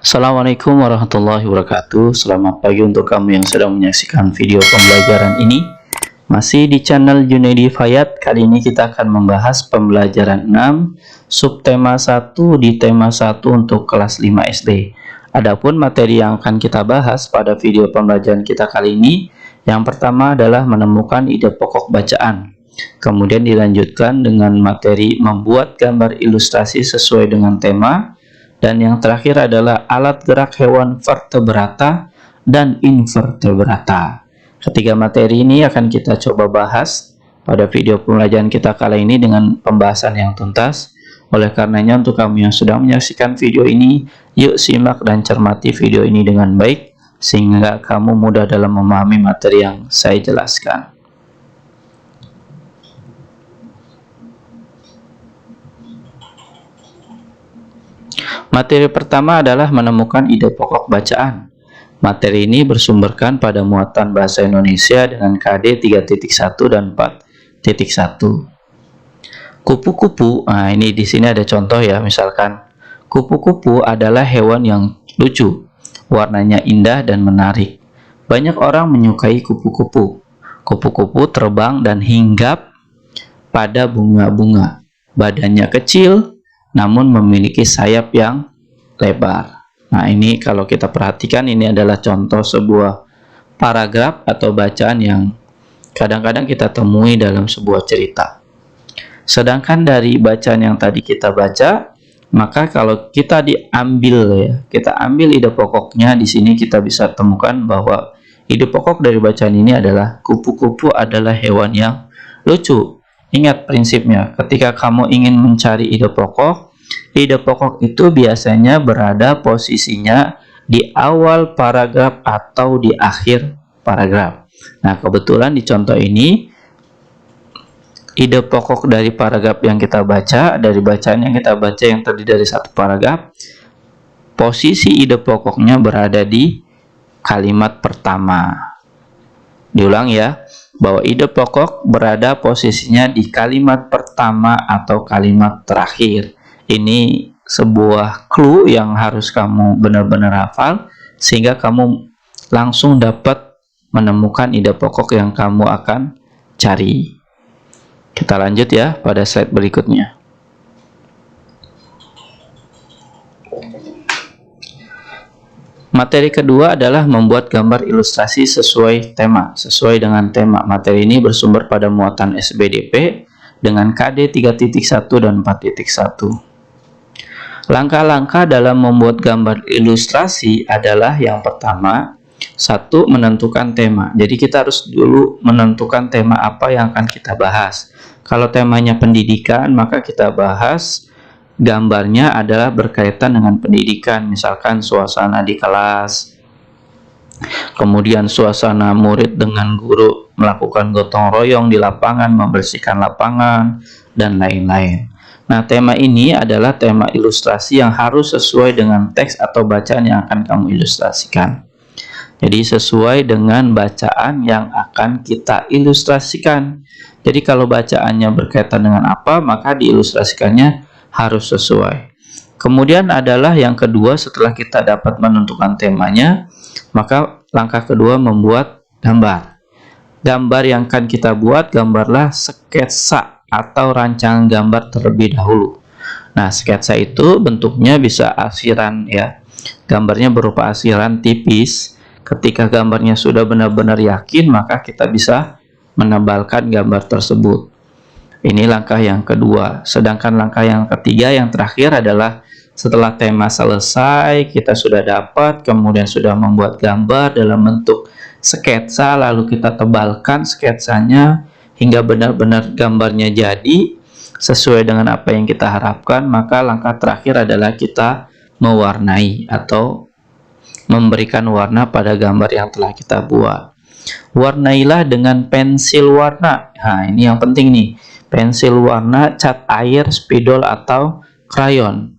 Assalamualaikum warahmatullahi wabarakatuh. Selamat pagi untuk kamu yang sedang menyaksikan video pembelajaran ini. Masih di channel Junaidi Fayat. Kali ini kita akan membahas pembelajaran 6 subtema 1 di tema 1 untuk kelas 5 SD. Adapun materi yang akan kita bahas pada video pembelajaran kita kali ini, yang pertama adalah menemukan ide pokok bacaan. Kemudian dilanjutkan dengan materi membuat gambar ilustrasi sesuai dengan tema. Dan yang terakhir adalah alat gerak hewan vertebrata dan invertebrata. Ketiga materi ini akan kita coba bahas pada video pembelajaran kita kali ini dengan pembahasan yang tuntas. Oleh karenanya untuk kamu yang sedang menyaksikan video ini, yuk simak dan cermati video ini dengan baik, sehingga kamu mudah dalam memahami materi yang saya jelaskan. Materi pertama adalah menemukan ide pokok bacaan. Materi ini bersumberkan pada muatan bahasa Indonesia dengan KD 3.1 dan 4.1. Kupu-kupu, nah ini di sini ada contoh ya, misalkan kupu-kupu adalah hewan yang lucu, warnanya indah dan menarik. Banyak orang menyukai kupu-kupu. Kupu-kupu terbang dan hinggap pada bunga-bunga. Badannya kecil, namun memiliki sayap yang lebar. Nah, ini kalau kita perhatikan, ini adalah contoh sebuah paragraf atau bacaan yang kadang-kadang kita temui dalam sebuah cerita. Sedangkan dari bacaan yang tadi kita baca, maka kalau kita kita ambil ide pokoknya, di sini kita bisa temukan bahwa ide pokok dari bacaan ini adalah kupu-kupu adalah hewan yang lucu. Ingat prinsipnya, ketika kamu ingin mencari ide pokok itu biasanya berada posisinya di awal paragraf atau di akhir paragraf. Nah, kebetulan di contoh ini, ide pokok dari paragraf yang kita baca, dari bacaan yang kita baca yang terdiri dari satu paragraf, posisi ide pokoknya berada di kalimat pertama. Diulang ya, bahwa ide pokok berada posisinya di kalimat pertama atau kalimat terakhir. Ini sebuah clue yang harus kamu benar-benar hafal, sehingga kamu langsung dapat menemukan ide pokok yang kamu akan cari. Kita lanjut ya pada slide berikutnya. Materi kedua adalah membuat gambar ilustrasi sesuai tema. Sesuai dengan tema, materi ini bersumber pada muatan SBDP dengan KD 3.1 dan 4.1. Langkah-langkah dalam membuat gambar ilustrasi adalah yang pertama, satu, menentukan tema. Jadi kita harus dulu menentukan tema apa yang akan kita bahas. Kalau temanya pendidikan, maka kita bahas gambarnya adalah berkaitan dengan pendidikan, misalkan suasana di kelas, kemudian suasana murid dengan guru melakukan gotong royong di lapangan, membersihkan lapangan, dan lain-lain. Nah, tema ini adalah tema ilustrasi yang harus sesuai dengan teks atau bacaan yang akan kamu ilustrasikan. Jadi sesuai dengan bacaan yang akan kita ilustrasikan. Jadi kalau bacaannya berkaitan dengan apa, maka diilustrasikannya harus sesuai. Kemudian adalah yang kedua, setelah kita dapat menentukan temanya, maka langkah kedua membuat gambar. Gambar yang akan kita buat, gambarlah sketsa atau rancangan gambar terlebih dahulu. Nah, sketsa itu bentuknya bisa arsiran ya. Gambarnya berupa arsiran tipis. Ketika gambarnya sudah benar-benar yakin, maka kita bisa menebalkan gambar tersebut. Ini langkah yang kedua. Sedangkan langkah yang ketiga, yang terakhir adalah setelah tema selesai, kita sudah dapat, kemudian sudah membuat gambar dalam bentuk sketsa, lalu kita tebalkan sketsanya hingga benar-benar gambarnya jadi sesuai dengan apa yang kita harapkan. Maka langkah terakhir adalah kita mewarnai atau memberikan warna pada gambar yang telah kita buat. Warnailah dengan pensil warna. Nah, ini yang penting nih. Pensil warna, cat air, spidol, atau krayon.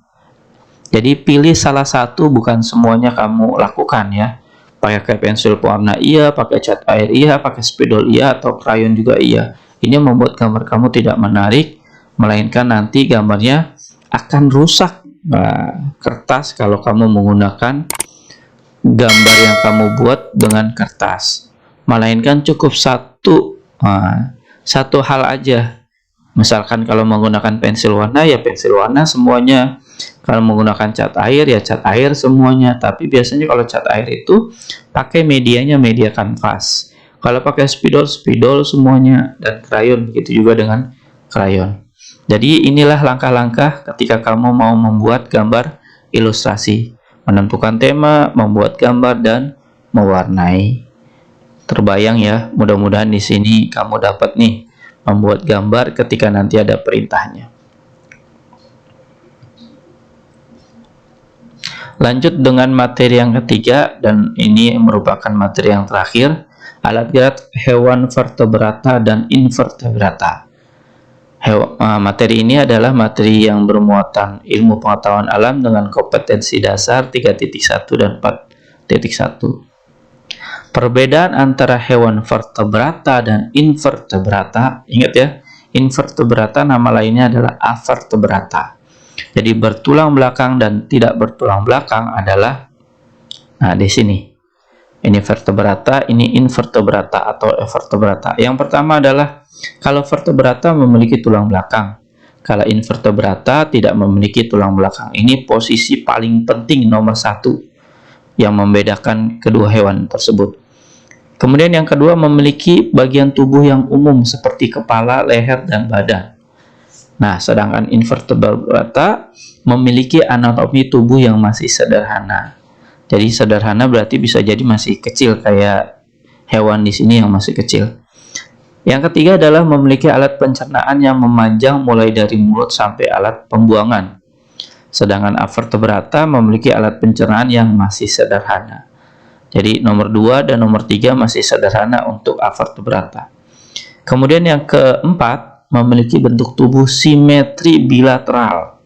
Jadi pilih salah satu, bukan semuanya kamu lakukan ya. Pakai pensil warna iya, pakai cat air iya, pakai spidol iya, atau krayon juga iya. Ini membuat gambar kamu tidak menarik, melainkan nanti gambarnya akan rusak kertas kalau kamu menggunakan gambar yang kamu buat dengan kertas, melainkan cukup satu hal aja. Misalkan kalau menggunakan pensil warna ya pensil warna semuanya, kalau menggunakan cat air ya cat air semuanya. Tapi biasanya kalau cat air itu pakai medianya media kanvas, kalau pakai spidol semuanya, dan krayon begitu juga dengan krayon. Jadi inilah langkah-langkah ketika kamu mau membuat gambar ilustrasi: menentukan tema, membuat gambar, dan mewarnai. Terbayang ya? Mudah-mudahan di sini kamu dapat nih membuat gambar ketika nanti ada perintahnya. Lanjut dengan materi yang ketiga, dan ini merupakan materi yang terakhir: alat gerak hewan vertebrata dan invertebrata. Materi ini adalah materi yang bermuatan ilmu pengetahuan alam dengan kompetensi dasar 3.1 dan 4.1. Perbedaan antara hewan vertebrata dan invertebrata, ingat ya, invertebrata nama lainnya adalah avertebrata. Jadi bertulang belakang dan tidak bertulang belakang adalah, di sini. Ini vertebrata, ini invertebrata atau evertebrata. Yang pertama adalah kalau vertebrata memiliki tulang belakang, kalau invertebrata tidak memiliki tulang belakang. Ini posisi paling penting nomor satu yang membedakan kedua hewan tersebut. Kemudian yang kedua, memiliki bagian tubuh yang umum seperti kepala, leher, dan badan. Nah, sedangkan invertebrata memiliki anatomi tubuh yang masih sederhana. Jadi sederhana berarti bisa jadi masih kecil, kayak hewan di sini yang masih kecil. Yang ketiga adalah memiliki alat pencernaan yang memanjang mulai dari mulut sampai alat pembuangan. Sedangkan avertebrata memiliki alat pencernaan yang masih sederhana. Jadi nomor 2 dan nomor 3 masih sederhana untuk avertebrata. Kemudian yang keempat, memiliki bentuk tubuh simetri bilateral.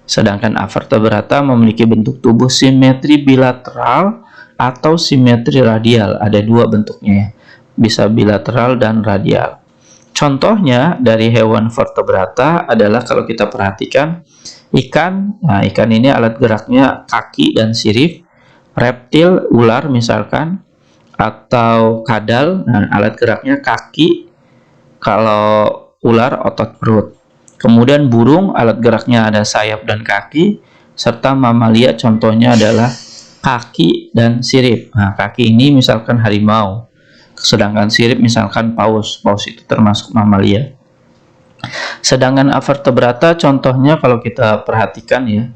Sedangkan avertebrata memiliki bentuk tubuh simetri bilateral atau simetri radial. Ada dua bentuknya ya, bisa bilateral dan radial. Contohnya dari hewan vertebrata adalah kalau kita perhatikan ikan. Nah, ikan ini alat geraknya kaki dan sirip. Reptil, ular misalkan, atau kadal, nah, alat geraknya kaki. Kalau ular, otot perut. Kemudian burung, alat geraknya ada sayap dan kaki, serta mamalia contohnya adalah kaki dan sirip. Nah, kaki ini misalkan harimau, sedangkan sirip misalkan paus. Paus itu termasuk mamalia. Sedangkan avertebrata contohnya kalau kita perhatikan ya,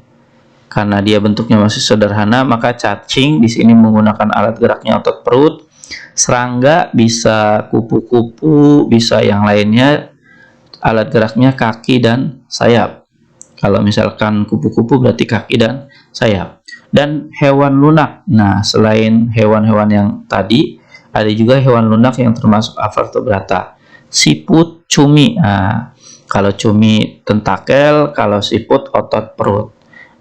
karena dia bentuknya masih sederhana, maka cacing di sini menggunakan alat geraknya otot perut. Serangga bisa kupu-kupu, bisa yang lainnya, alat geraknya kaki dan sayap. Kalau misalkan kupu-kupu berarti kaki dan sayap. Dan hewan lunak. Nah, selain hewan-hewan yang tadi, ada juga hewan lunak yang termasuk avertebrata. Siput, cumi. Nah, kalau cumi tentakel, kalau siput otot perut.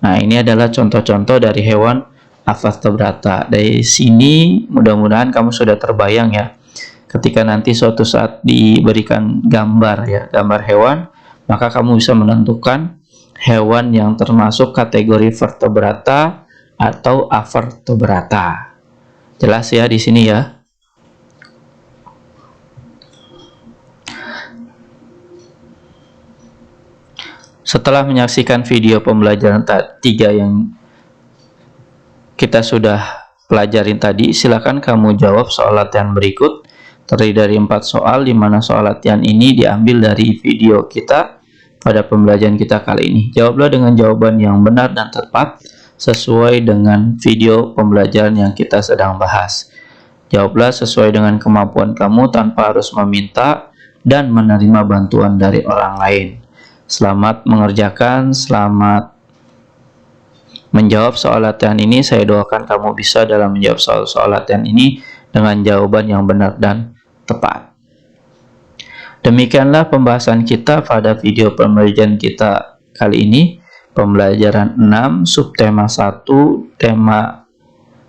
Nah, ini adalah contoh-contoh dari hewan avertebrata. Dari sini mudah-mudahan kamu sudah terbayang ya, ketika nanti suatu saat diberikan gambar ya, gambar hewan, maka kamu bisa menentukan hewan yang termasuk kategori vertebrata atau avertebrata. Jelas ya di sini ya. Setelah menyaksikan video pembelajaran 3 yang kita sudah pelajarin tadi, silakan kamu jawab soal latihan berikut. Terdiri dari 4 soal, di mana soal latihan ini diambil dari video kita pada pembelajaran kita kali ini. Jawablah dengan jawaban yang benar dan tepat sesuai dengan video pembelajaran yang kita sedang bahas. Jawablah sesuai dengan kemampuan kamu tanpa harus meminta dan menerima bantuan dari orang lain. Selamat mengerjakan, selamat menjawab soal latihan ini. Saya doakan kamu bisa dalam menjawab soal-soal latihan ini dengan jawaban yang benar dan tepat. Demikianlah pembahasan kita pada video pembelajaran kita kali ini, pembelajaran 6 subtema 1 tema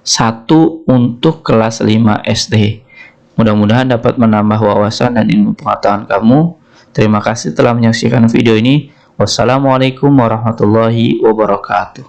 1 untuk kelas 5 SD. Mudah-mudahan dapat menambah wawasan dan ilmu pengetahuan kamu. Terima kasih telah menyaksikan video ini. Wassalamualaikum warahmatullahi wabarakatuh.